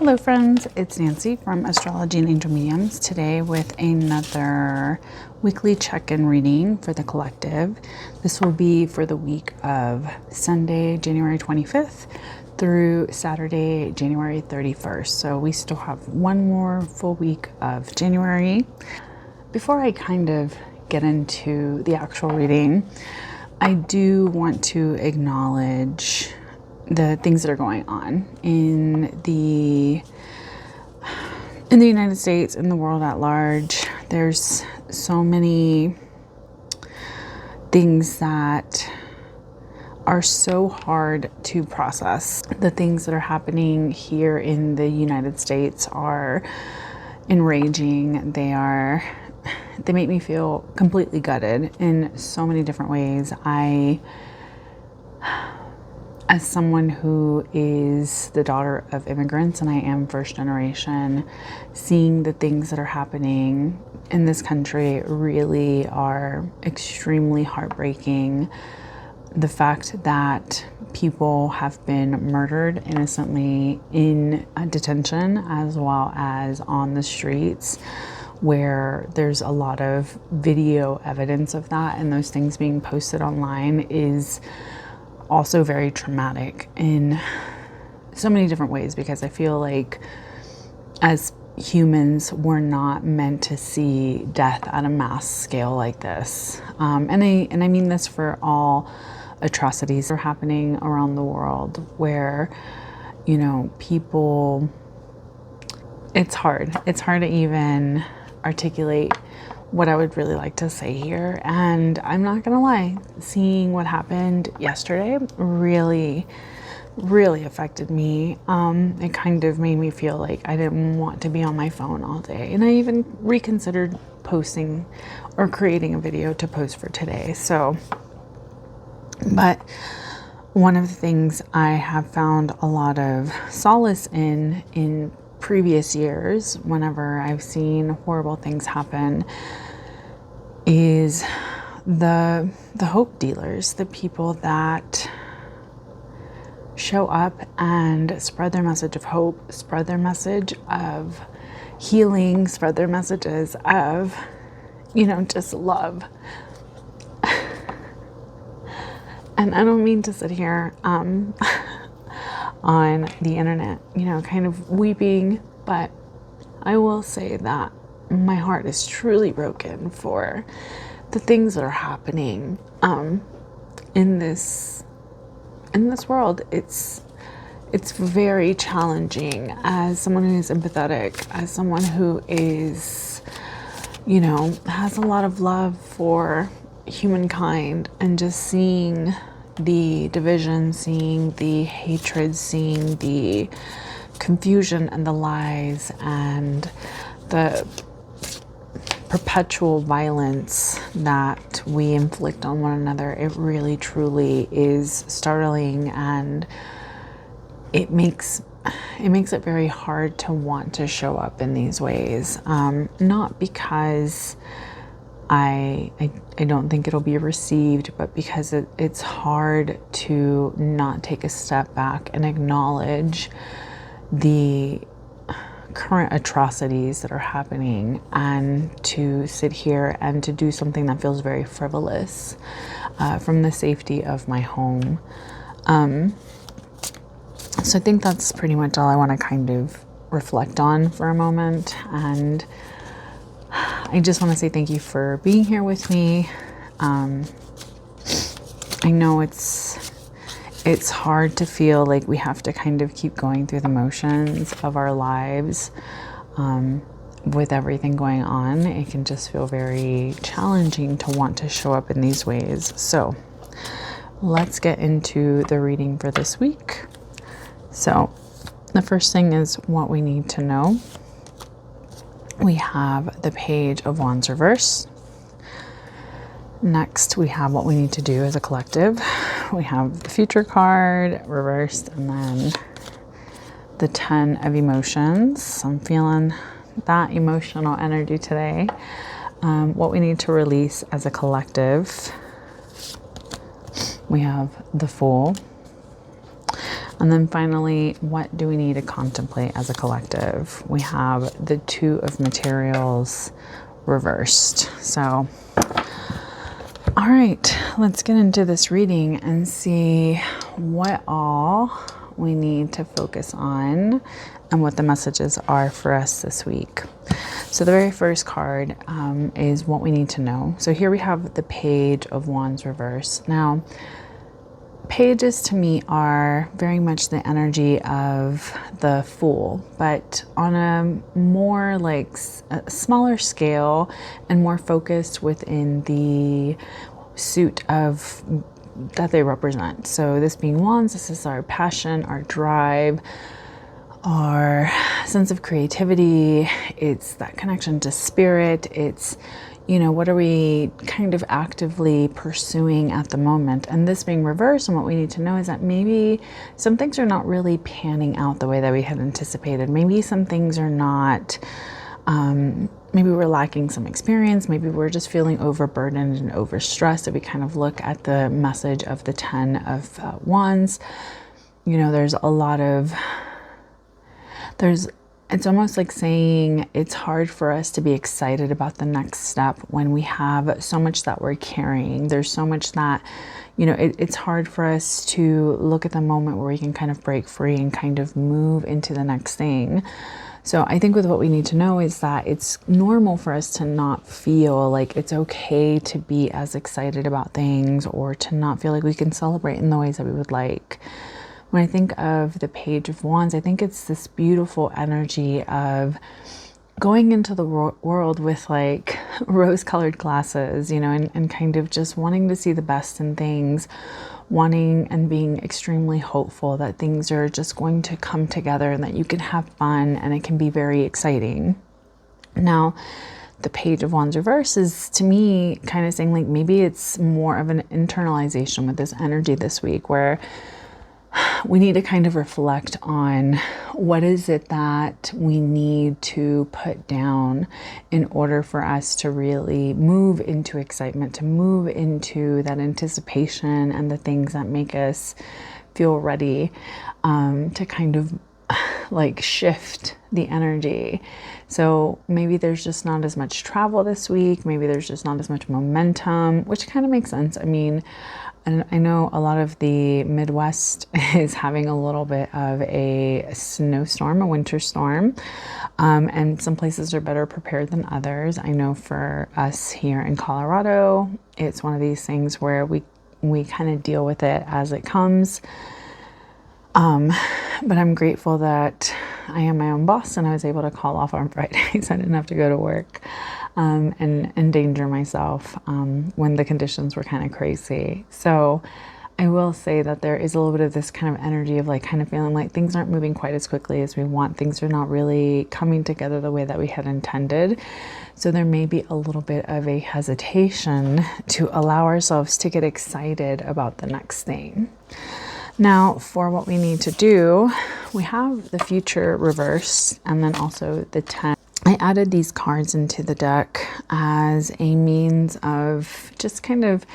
Hello friends, it's Nancy from Astrology and Angel Mediums, today with another weekly check-in reading for the collective. This will be for the week of Sunday, January 25th through Saturday, January 31st. So we still have one more full week of January. Before I kind of get into the actual reading, I do want to acknowledge the things that are going on in the United States, in the world at large. There's so many things that are so hard to process. The things that are happening here in the United States are enraging. They make me feel completely gutted in so many different ways. As someone who is the daughter of immigrants, and I am first generation, seeing the things that are happening in this country really are extremely heartbreaking. The fact that people have been murdered innocently in detention as well as on the streets, where there's a lot of video evidence of that, and those things being posted online is also very traumatic in so many different ways, because I feel like as humans we're not meant to see death at a mass scale like this, and I mean this for all atrocities that are happening around the world, where people, it's hard to even articulate what I would really like to say here. And I'm not gonna lie, seeing what happened yesterday really affected me. It kind of made me feel like I didn't want to be on my phone all day, and I even reconsidered posting or creating a video to post for today. But one of the things I have found a lot of solace in previous years, whenever I've seen horrible things happen, is the hope dealers, the people that show up and spread their message of hope, spread their message of healing, spread their messages of, just love. And I don't mean to sit here on the internet, kind of weeping, but I will say that my heart is truly broken for the things that are happening in this world. It's very challenging as someone who is empathetic, as someone who is, has a lot of love for humankind, and just seeing the division, seeing the hatred, seeing the confusion and the lies and the perpetual violence that we inflict on one another, it really truly is startling, and it makes it very hard to want to show up in these ways. Not because I don't think it'll be received, but because it's hard to not take a step back and acknowledge the current atrocities that are happening, and to sit here and to do something that feels very frivolous from the safety of my home. So I think that's pretty much all I want to kind of reflect on for a moment, and I just want to say thank you for being here with me. I know it's hard to feel like we have to kind of keep going through the motions of our lives with everything going on. It can just feel very challenging to want to show up in these ways. So let's get into the reading for this week. So the first thing is what we need to know. We have the Page of Wands reverse. Next, we have what we need to do as a collective. We have the Future card reversed, and then the 10 of Emotions. I'm feeling that emotional energy today. What we need to release as a collective. We have the Fool. And then finally, what do we need to contemplate as a collective? We have the Two of Materials reversed. So, all right, let's get into this reading and see what all we need to focus on and what the messages are for us this week. So the very first card is what we need to know. So here we have the Page of Wands reversed. Now, pages to me are very much the energy of the Fool, but on a more like a smaller scale and more focused within the suit of that they represent. So this being Wands, this is our passion, our drive, our sense of creativity. It's that connection to spirit. It's, you know, what are we kind of actively pursuing at the moment? And this being reversed, and what we need to know is that maybe some things are not really panning out the way that we had anticipated. Maybe some things are not, maybe we're lacking some experience. Maybe we're just feeling overburdened and overstressed. If we kind of look at the message of the Ten of Wands, you know, there's a lot of, it's almost like saying it's hard for us to be excited about the next step when we have so much that we're carrying. There's so much that, you know, it's hard for us to look at the moment where we can kind of break free and kind of move into the next thing. So I think with what we need to know is that it's normal for us to not feel like it's okay to be as excited about things, or to not feel like we can celebrate in the ways that we would like. When I think of the Page of Wands, I think it's this beautiful energy of going into the world with like rose-colored glasses, you know, and kind of just wanting to see the best in things, wanting and being extremely hopeful that things are just going to come together and that you can have fun and it can be very exciting. Now, the Page of Wands reverse is, to me, kind of saying like maybe it's more of an internalization with this energy this week, where we need to kind of reflect on what is it that we need to put down in order for us to really move into excitement, to move into that anticipation and the things that make us feel ready, to kind of like shift the energy. So maybe there's just not as much travel this week. Maybe there's just not as much momentum, which kind of makes sense. I mean, and I know a lot of the Midwest is having a little bit of a snowstorm, a winter storm, and some places are better prepared than others. I know for us here in Colorado, it's one of these things where we kind of deal with it as it comes. But I'm grateful that I am my own boss and I was able to call off on Fridays. I didn't have to go to work and endanger myself when the conditions were kind of crazy. So I will say that there is a little bit of this kind of energy of like kind of feeling like things aren't moving quite as quickly as we want. Things are not really coming together the way that we had intended. So there may be a little bit of a hesitation to allow ourselves to get excited about the next thing. Now, for what we need to do, we have the Future reversed and then also the 10. I added these cards into the deck as a means of just kind of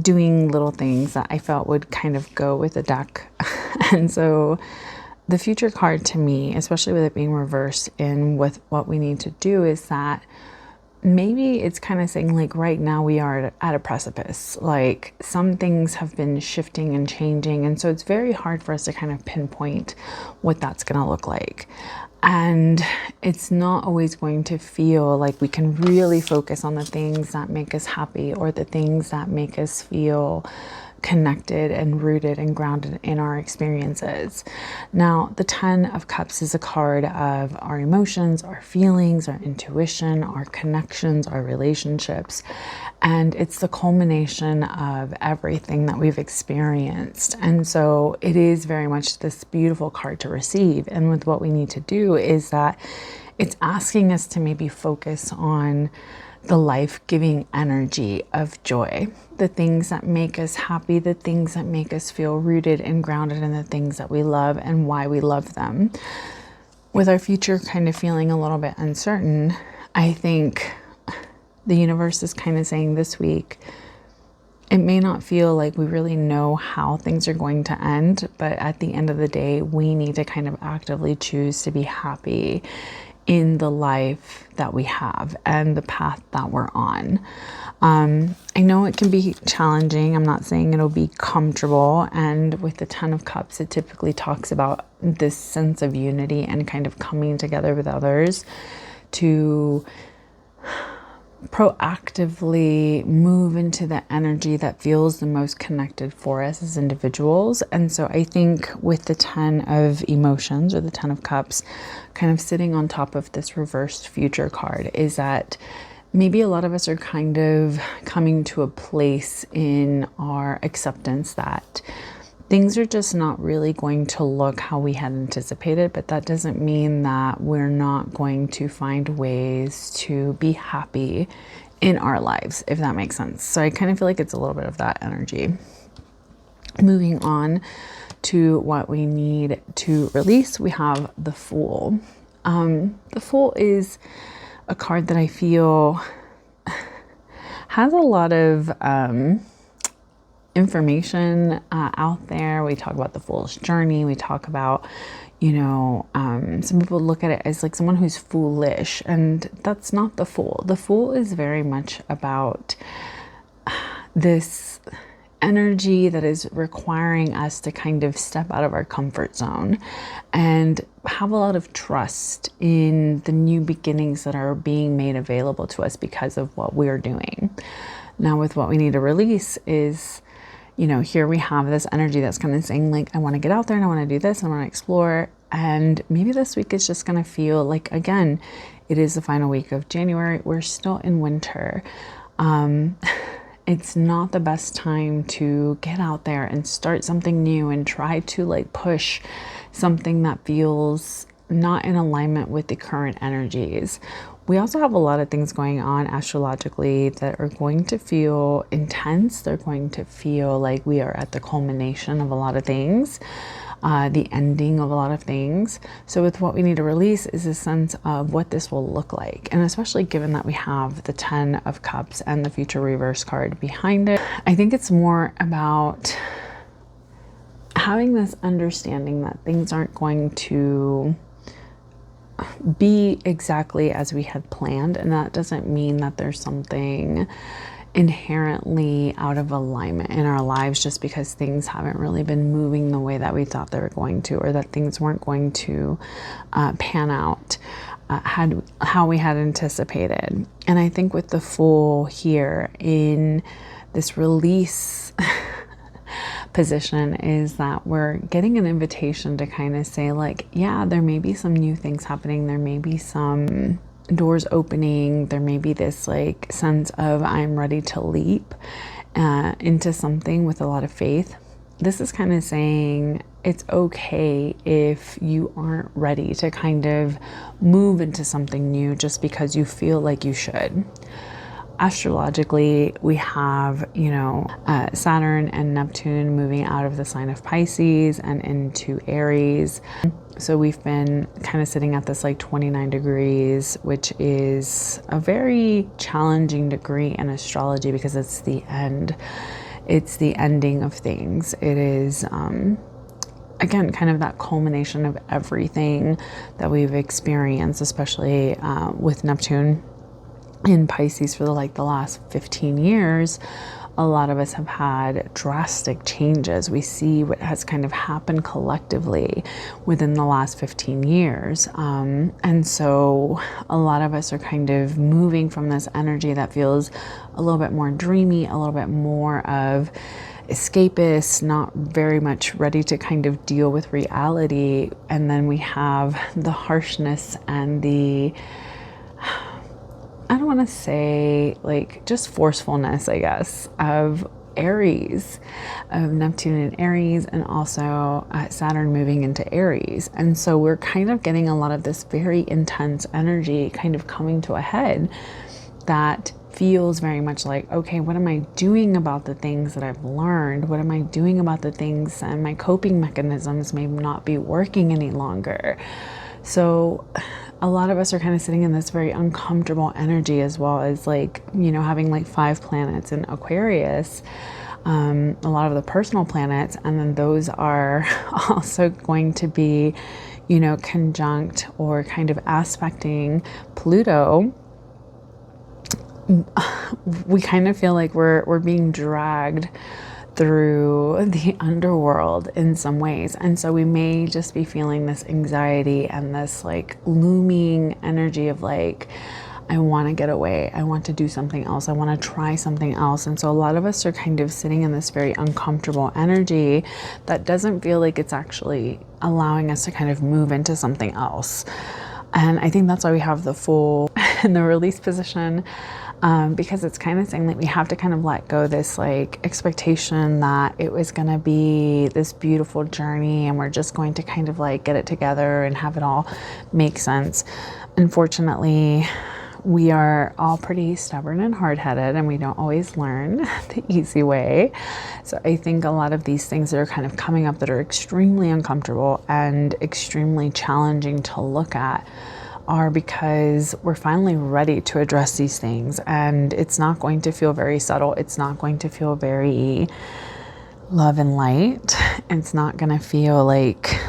doing little things that I felt would kind of go with the deck. And so the Future card to me, especially with it being reversed in with what we need to do, is that maybe it's kind of saying like right now we are at a precipice. Like some things have been shifting and changing, and so it's very hard for us to kind of pinpoint what that's going to look like. And it's not always going to feel like we can really focus on the things that make us happy or the things that make us feel connected and rooted and grounded in our experiences. Now, the 10 of Cups is a card of our emotions, our feelings, our intuition, our connections, our relationships. And it's the culmination of everything that we've experienced. And so it is very much this beautiful card to receive. And with what we need to do is that it's asking us to maybe focus on the life-giving energy of joy, the things that make us happy, the things that make us feel rooted and grounded in the things that we love and why we love them. With our future kind of feeling a little bit uncertain, I think the universe is kind of saying this week, It may not feel like we really know how things are going to end, but at the end of the day, we need to kind of actively choose to be happy in the life that we have and the path that we're on. I know it can be challenging. I'm not saying it'll be comfortable. And with the Ten of Cups, it typically talks about this sense of unity and kind of coming together with others to proactively move into the energy that feels the most connected for us as individuals. And so I think with the 10 of emotions, or the 10 of cups, kind of sitting on top of this reversed future card, is that maybe a lot of us are kind of coming to a place in our acceptance that things are just not really going to look how we had anticipated, but that doesn't mean that we're not going to find ways to be happy in our lives, if that makes sense. So I kind of feel like it's a little bit of that energy. Moving on to what we need to release, we have the Fool. The Fool is a card that I feel has a lot of information out there. We talk about the fool's journey. We talk about, some people look at it as like someone who's foolish, and that's not the Fool. The Fool is very much about this energy that is requiring us to kind of step out of our comfort zone and have a lot of trust in the new beginnings that are being made available to us because of what we're doing. Now, with what we need to release is, here we have this energy that's kind of saying like, I want to get out there and I want to do this and I want to explore. And maybe this week is just going to feel like, again, it is the final week of January. We're still in winter. It's not the best time to get out there and start something new and try to like push something that feels not in alignment with the current energies. We also have a lot of things going on astrologically that are going to feel intense. They're going to feel like we are at the culmination of a lot of things, the ending of a lot of things. So with what we need to release is a sense of what this will look like. And especially given that we have the 10 of cups and the future reverse card behind it, I think it's more about having this understanding that things aren't going to be exactly as we had planned. And that doesn't mean that there's something inherently out of alignment in our lives just because things haven't really been moving the way that we thought they were going to, or that things weren't going to pan out how we had anticipated. And I think with the Fool here in this release position is that we're getting an invitation to kind of say like, yeah, there may be some new things happening. There may be some doors opening. There may be this like sense of I'm ready to leap into something with a lot of faith. This is kind of saying it's okay if you aren't ready to kind of move into something new just because you feel like you should. Astrologically, we have, Saturn and Neptune moving out of the sign of Pisces and into Aries. So we've been kind of sitting at this like 29 degrees, which is a very challenging degree in astrology because it's the end. It's the ending of things. It is, again, kind of that culmination of everything that we've experienced, especially with Neptune in Pisces for the last 15 years. A lot of us have had drastic changes. We see what has kind of happened collectively within the last 15 years. And so a lot of us are kind of moving from this energy that feels a little bit more dreamy, a little bit more of escapist, not very much ready to kind of deal with reality. And then we have the harshness and the, I don't want to say like just forcefulness, I guess, of Aries, of Neptune in Aries, and also Saturn moving into Aries. And so we're kind of getting a lot of this very intense energy kind of coming to a head that feels very much like, okay, what am I doing about the things that I've learned? What am I doing about the things, and my coping mechanisms may not be working any longer. So a lot of us are kind of sitting in this very uncomfortable energy, as well as like, having like 5 planets in Aquarius. a lot of the personal planets, and then those are also going to be, you know, conjunct or kind of aspecting Pluto. We kind of feel like we're being dragged through the underworld in some ways. And so we may just be feeling this anxiety and this like looming energy of like, I want to get away. I want to do something else. I want to try something else. And so a lot of us are kind of sitting in this very uncomfortable energy that doesn't feel like it's actually allowing us to kind of move into something else. And I think that's why we have the Fool in the release position. Because it's kind of saying that we have to kind of let go this like expectation that it was going to be this beautiful journey and we're just going to kind of like get it together and have it all make sense. Unfortunately, we are all pretty stubborn and hard-headed, and we don't always learn the easy way. So I think a lot of these things that are kind of coming up that are extremely uncomfortable and extremely challenging to look at are because we're finally ready to address these things, and it's not going to feel very subtle. It's not going to feel very love and light. It's not going to feel like,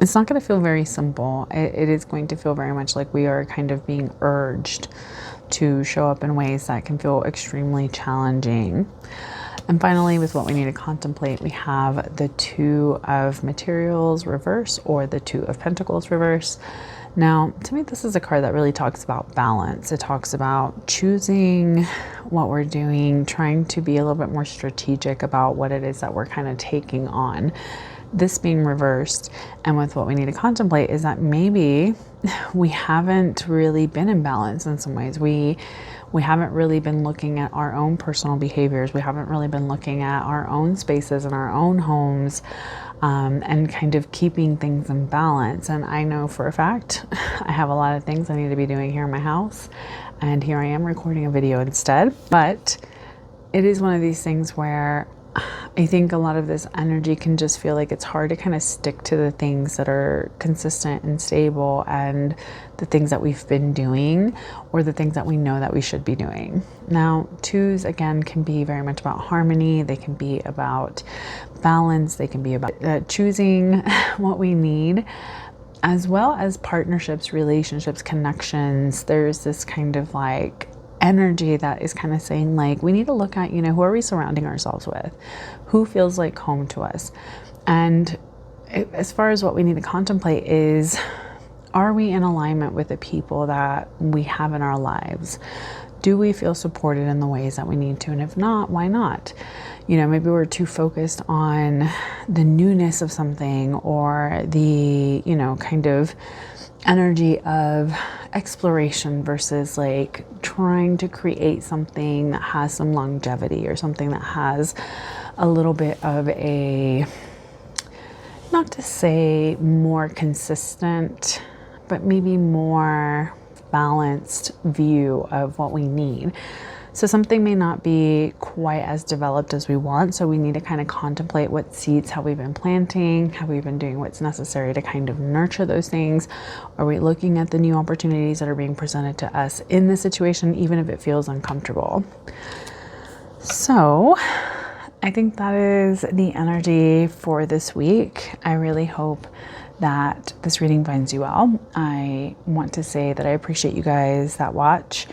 it's not going to feel very simple. It is going to feel very much like we are kind of being urged to show up in ways that can feel extremely challenging. And finally, with what we need to contemplate, we have the Two of Materials reverse, or the Two of Pentacles reverse. Now, to me, this is a card that really talks about balance. It talks about choosing what we're doing, trying to be a little bit more strategic about what it is that we're kind of taking on. This being reversed, and with what we need to contemplate is that maybe we haven't really been in balance in some ways. We haven't really been looking at our own personal behaviors. We haven't really been looking at our own spaces and our own homes, and kind of keeping things in balance. And I know for a fact I have a lot of things I need to be doing here in my house, and here I am recording a video instead. But it is one of these things where I think a lot of this energy can just feel like it's hard to kind of stick to the things that are consistent and stable, and the things that we've been doing, or the things that we know that we should be doing. Now, twos, again, can be very much about harmony. They can be about balance. They can be about choosing what we need, as well as partnerships, relationships, connections. There's this kind of like energy that is kind of saying like, we need to look at, you know, who are we surrounding ourselves with? Who feels like home to us? And as far as what we need to contemplate is, are we in alignment with the people that we have in our lives? Do we feel supported in the ways that we need to? And if not, why not? You know, maybe we're too focused on the newness of something, or the, you know, kind of energy of exploration versus like trying to create something that has some longevity, or something that has a little bit of a, not to say more consistent, but maybe more balanced view of what we need. So something may not be quite as developed as we want. So we need to kind of contemplate what seeds have we been planting? Have we been doing what's necessary to kind of nurture those things? Are we looking at the new opportunities that are being presented to us in this situation, even if it feels uncomfortable? So I think that is the energy for this week. I really hope that this reading finds you well. I want to say that I appreciate you guys that watch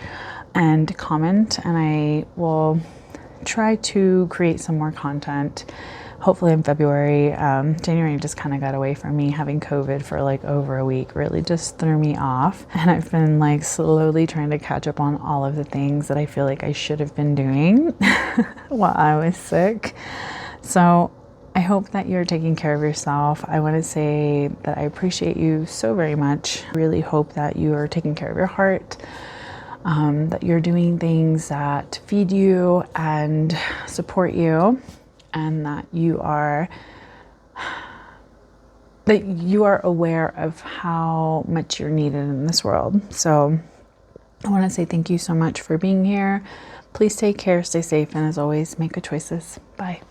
and comment, and I will try to create some more content hopefully in February. January just kind of got away from me. Having COVID for like over a week really just threw me off, and I've been like slowly trying to catch up on all of the things that I feel like I should have been doing while I was sick. So I hope that you're taking care of yourself. I want to say that I appreciate you so very much. I really hope that you are taking care of your heart, that you're doing things that feed you and support you, and that you are aware of how much you're needed in this world. So I want to say thank you so much for being here. Please take care, stay safe, and as always, make good choices. Bye.